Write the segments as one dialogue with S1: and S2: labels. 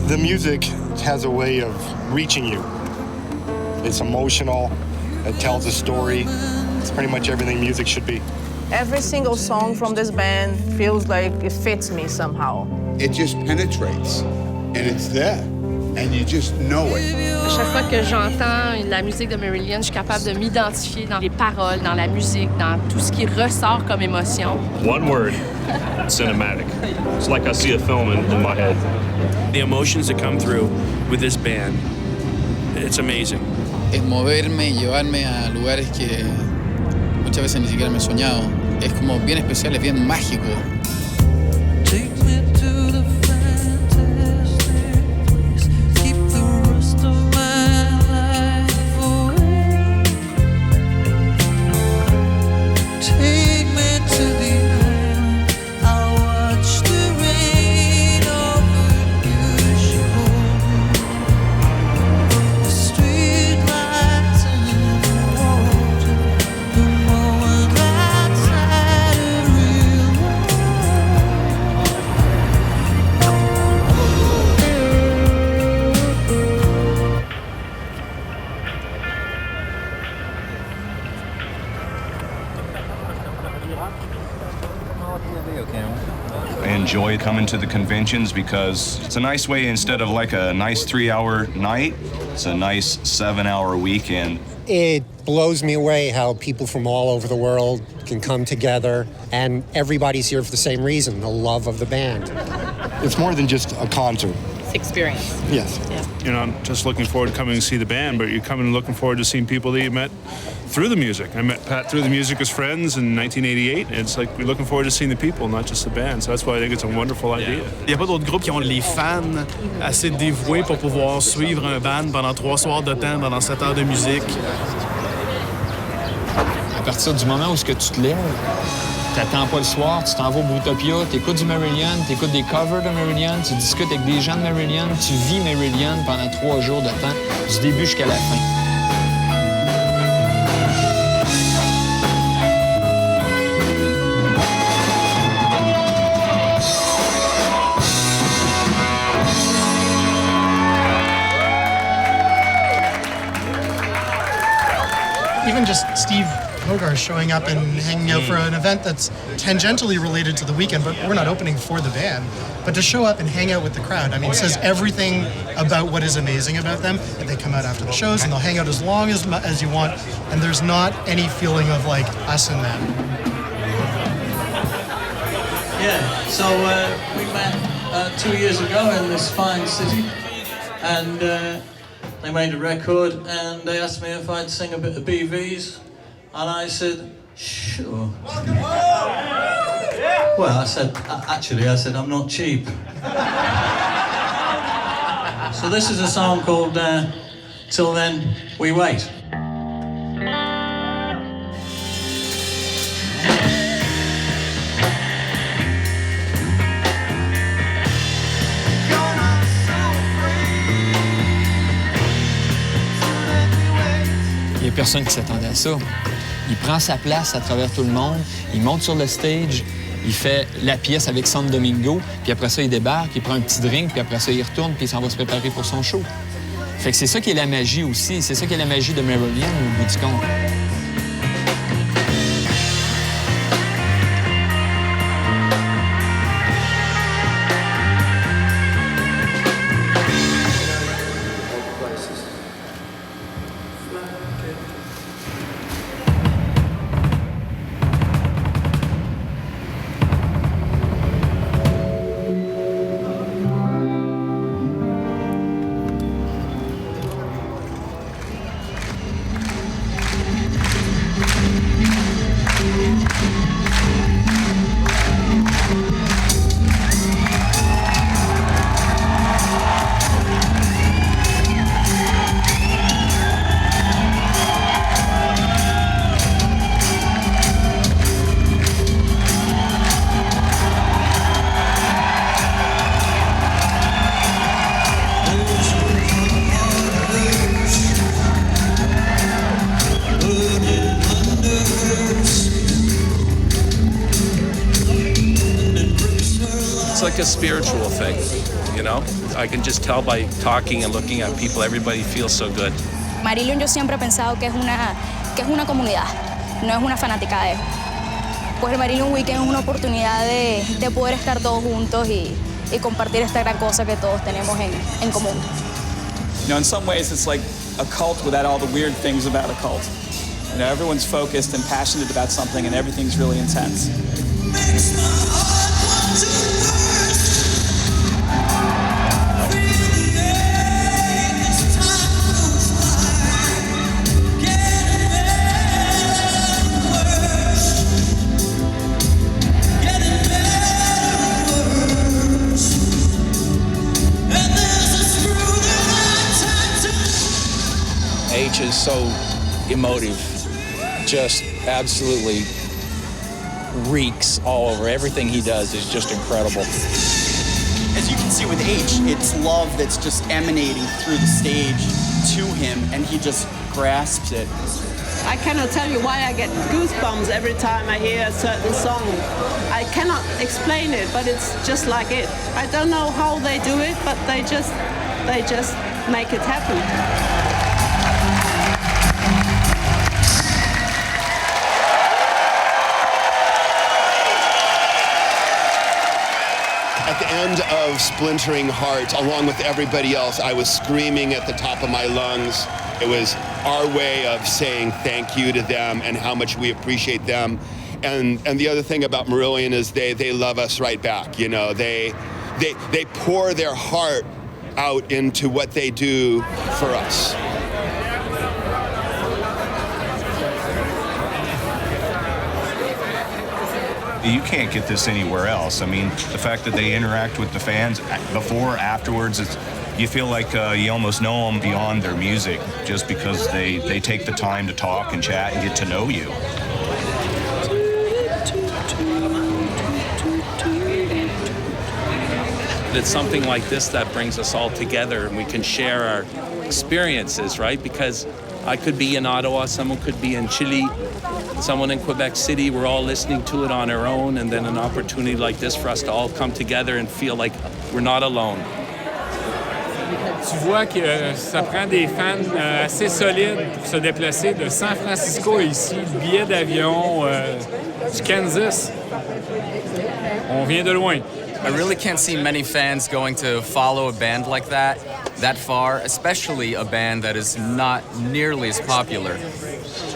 S1: The music has a way of reaching you. It's emotional, it tells a story. It's pretty much everything music should be.
S2: Every single song from this band feels like it fits me somehow.
S3: It just penetrates, and it's there, and you just know it.
S4: À chaque fois que j'entends la musique de Marillion, je suis capable de m'identifier dans les paroles, dans la musique, dans tout ce qui ressort comme émotion.
S5: One word, cinematic. It's like I see a film in my head.
S6: The emotions that come through with this band, it's amazing.
S7: Es moverme y llevarme a lugares que muchas veces ni siquiera me he soñado. Es como bien especial, es bien mágico.
S8: Enjoy coming to the conventions because it's a nice way, instead of like a nice 3-hour night, it's a nice 7-hour weekend.
S9: It blows me away how people from all over the world can come together and everybody's here for the same reason, the love of the band.
S1: It's more than just a concert.
S4: It's experience.
S1: Yes.
S4: Yeah.
S6: You're not just looking forward to coming to see the band, but you're coming looking forward to seeing people that you met through the music. I met Pat through the music as friends in 1988. And it's like we're looking forward to seeing the people, not just the band. So that's why I think it's a wonderful idea.
S10: Il n'y a pas d'autres groupes qui ont les fans assez dévoués pour pouvoir suivre un band pendant 3 soirs de temps, pendant 7 heures de musique.
S7: À partir du moment où tu te lèves, t'attends pas le soir, tu t'en vas au Boutopia, t'écoutes du Marillion, t'écoutes des covers de Marillion, tu discutes avec des gens de Marillion, tu vis Marillion pendant 3 jours de temps, du début jusqu'à la fin.
S11: Even just Steve Hogarth showing up and hanging out for an event that's tangentially related to the weekend, but we're not opening for the band. But to show up and hang out with the crowd, I mean, it says everything about what is amazing about them. And they come out after the shows and they'll hang out as long as you want, and there's not any feeling of like us and them.
S12: Yeah, so we met 2 years ago in this fine city, and they made a record, and they asked me if I'd sing a bit of BVs, and I said, sure. Well, I said, I'm not cheap. So this is a song called Till Then We Wait.
S7: Il n'y a personne qui s'attendait à ça. Il prend sa place à travers tout le monde, il monte sur le stage, il fait la pièce avec San Domingo, puis après ça, il débarque, il prend un petit drink, puis après ça, il retourne, puis il s'en va se préparer pour son show. Fait que c'est ça qui est la magie aussi, c'est ça qui est la magie de Marillion au bout du compte.
S13: It's like a spiritual thing, you know? I can just tell by talking and looking at people, everybody feels so good.
S14: Marillion yo siempre he pensado que es una comunidad, no es una fanaticada. Pues el Marillion Weekend es una oportunidad de poder estar todos juntos y compartir esta gran cosa que todos tenemos en común.
S15: You know, in some ways it's like a cult without all the weird things about a cult. You know, everyone's focused and passionate about something and everything's really intense.
S13: H is so emotive, just absolutely reeks all over. Everything he does is just incredible.
S16: As you can see with H, it's love that's just emanating through the stage to him, and he just grasps it.
S17: I cannot tell you why I get goosebumps every time I hear a certain song. I cannot explain it, but it's just like it. I don't know how they do it, but they just make it happen.
S18: At the end of Splintering Heart, along with everybody else, I was screaming at the top of my lungs. It was our way of saying thank you to them and how much we appreciate them. And the other thing about Marillion is they love us right back. You know, they pour their heart out into what they do for us.
S8: You can't get this anywhere else. I mean, the fact that they interact with the fans before, afterwards, you feel like you almost know them beyond their music just because they take the time to talk and chat and get to know you.
S13: It's something like this that brings us all together and we can share our experiences, right? Because I could be in Ottawa, someone could be in Chile, someone in Quebec City. We're all listening to it on our own, and then an opportunity like this for us to all come together and feel like we're not alone.
S19: Tu vois que ça prend des fans assez solides pour se déplacer de San Francisco à ici, le billet d'avion du Kansas. On vient de loin.
S20: I really can't see many fans going to follow a band like that far, especially a band that is not nearly as popular.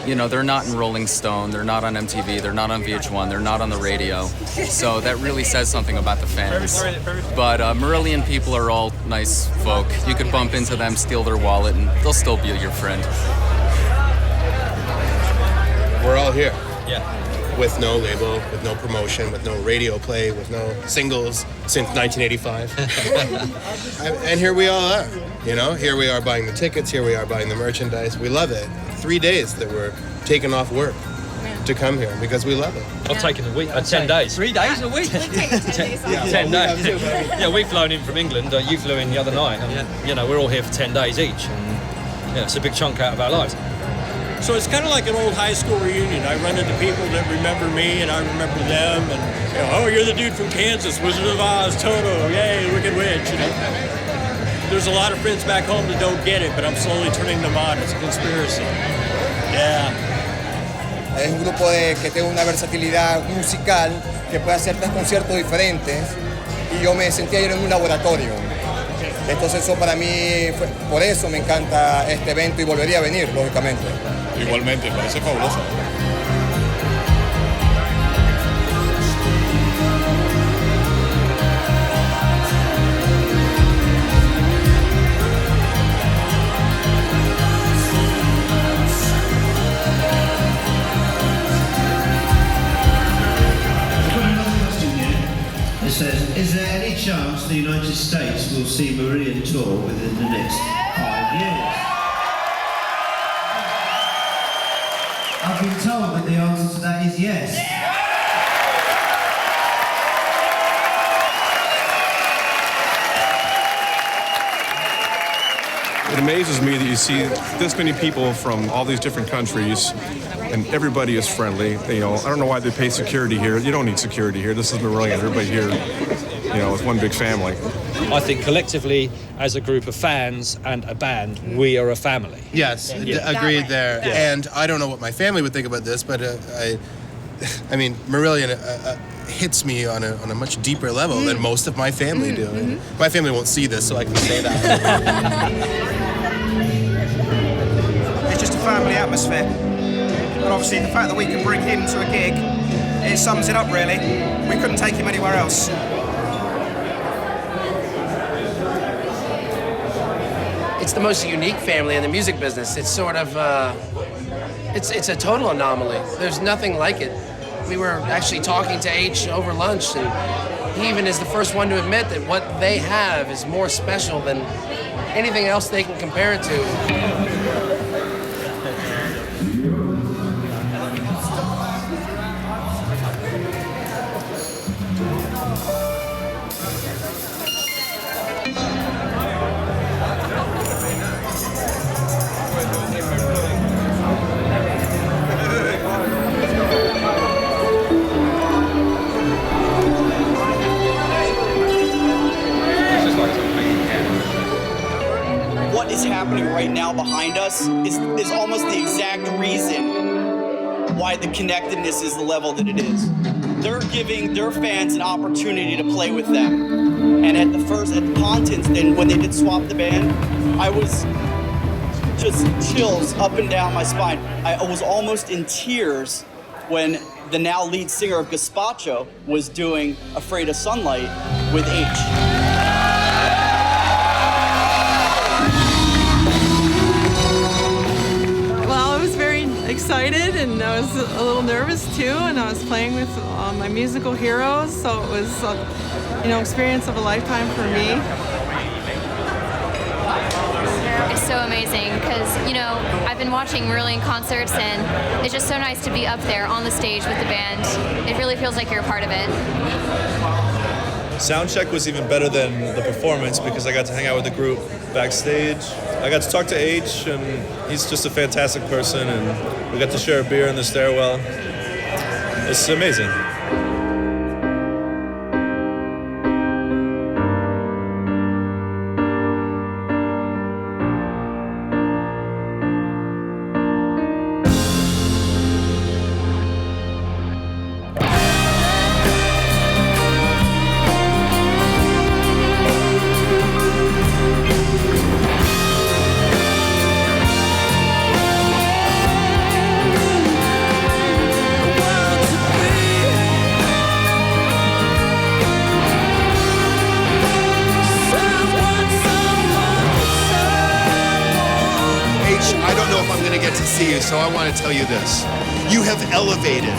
S20: You know, they're not in Rolling Stone, they're not on MTV, they're not on VH1, they're not on the radio. So that really says something about the fans. But Marillion people are all nice folk. You could bump into them, steal their wallet, and they'll still be your friend.
S21: We're all here.
S20: Yeah.
S21: With no label, with no promotion, with no radio play, with no singles since 1985. And here we all are, you know? Here we are buying the tickets, here we are buying the merchandise. We love it. 3 days that we're taking off work to come here because we love it.
S22: I've taken a week, 10 days.
S20: 3 days a week?
S22: 10 days. Yeah, we've flown in from England. You flew in the other night. And, you know, we're all here for 10 days each. And, yeah, it's a big chunk out of our lives.
S23: So it's kind of like an old high school reunion. I run into people that remember me and I remember them. And, you know, oh, you're the dude from Kansas, Wizard of Oz, Toto, yay, Wicked Witch, you know. There's a lot of friends back home that don't get it, but I'm slowly turning them on. It's a conspiracy. Yeah.
S24: Es un grupo que tiene una versatilidad musical que puede hacer 3 conciertos diferentes y yo me sentía ayer en un laboratorio. Entonces eso para mí, por eso me encanta este evento y volvería a venir, lógicamente.
S21: Igualmente, parece fabuloso.
S25: It says, is there any chance the United States will see Marillion tour within the next 5 years? I've been told that the answer to that is yes.
S6: It amazes me that you see this many people from all these different countries, and everybody is friendly. You know, I don't know why they pay security here. You don't need security here. This is Marillion. Everybody here
S1: it's one big family.
S22: I think collectively, as a group of fans and a band, we are a family.
S21: Yes, agreed there.
S22: Yeah.
S21: And I don't know what my family would think about this, but I mean, Marillion hits me on a much deeper level than most of my family do. And my family won't see this, so I can say that.
S2: It's just a family atmosphere. And obviously the fact that we can bring him to a gig, it sums it up really. We couldn't take him anywhere else.
S3: It's the most unique family in the music business. It's sort of, it's a total anomaly. There's nothing like it. We were actually talking to H over lunch, and he even is the first one to admit that what they have is more special than anything else they can compare it to.
S16: What is happening right now behind us is almost the exact reason why the connectedness is the level that it is. They're giving their fans an opportunity to play with them. And at the Pontins, then when they did swap the band, I was just chills up and down my spine. I was almost in tears when the now lead singer of Gazpacho was doing Afraid of Sunlight with H.
S17: Excited, and I was a little nervous too, and I was playing with my musical heroes, so it was experience of a lifetime for me.
S5: It's so amazing because I've been watching Marillion concerts, and it's just so nice to be up there on the stage with the band. It really feels like you're a part of it.
S9: Sound check was even better than the performance because I got to hang out with the group backstage. I got to talk to H, and he's just a fantastic person, and we got to share a beer in the stairwell. It's amazing.
S18: So I want to tell you this. You have elevated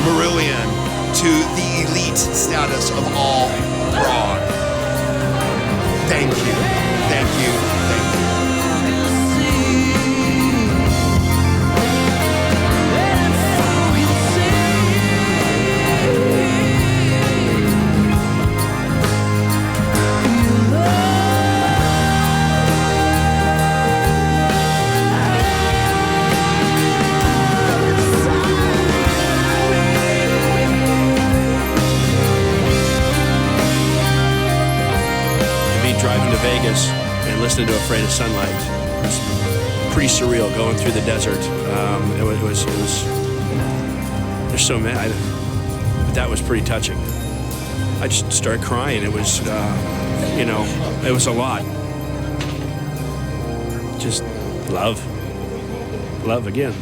S18: Marillion to the elite status of all Prague. Thank you. Thank you. Thank you.
S26: Vegas and listening to Afraid of Sunlight. It was pretty surreal going through the desert. It was there's so many, but that was pretty touching. I just started crying. It was, it was a lot. Just love again.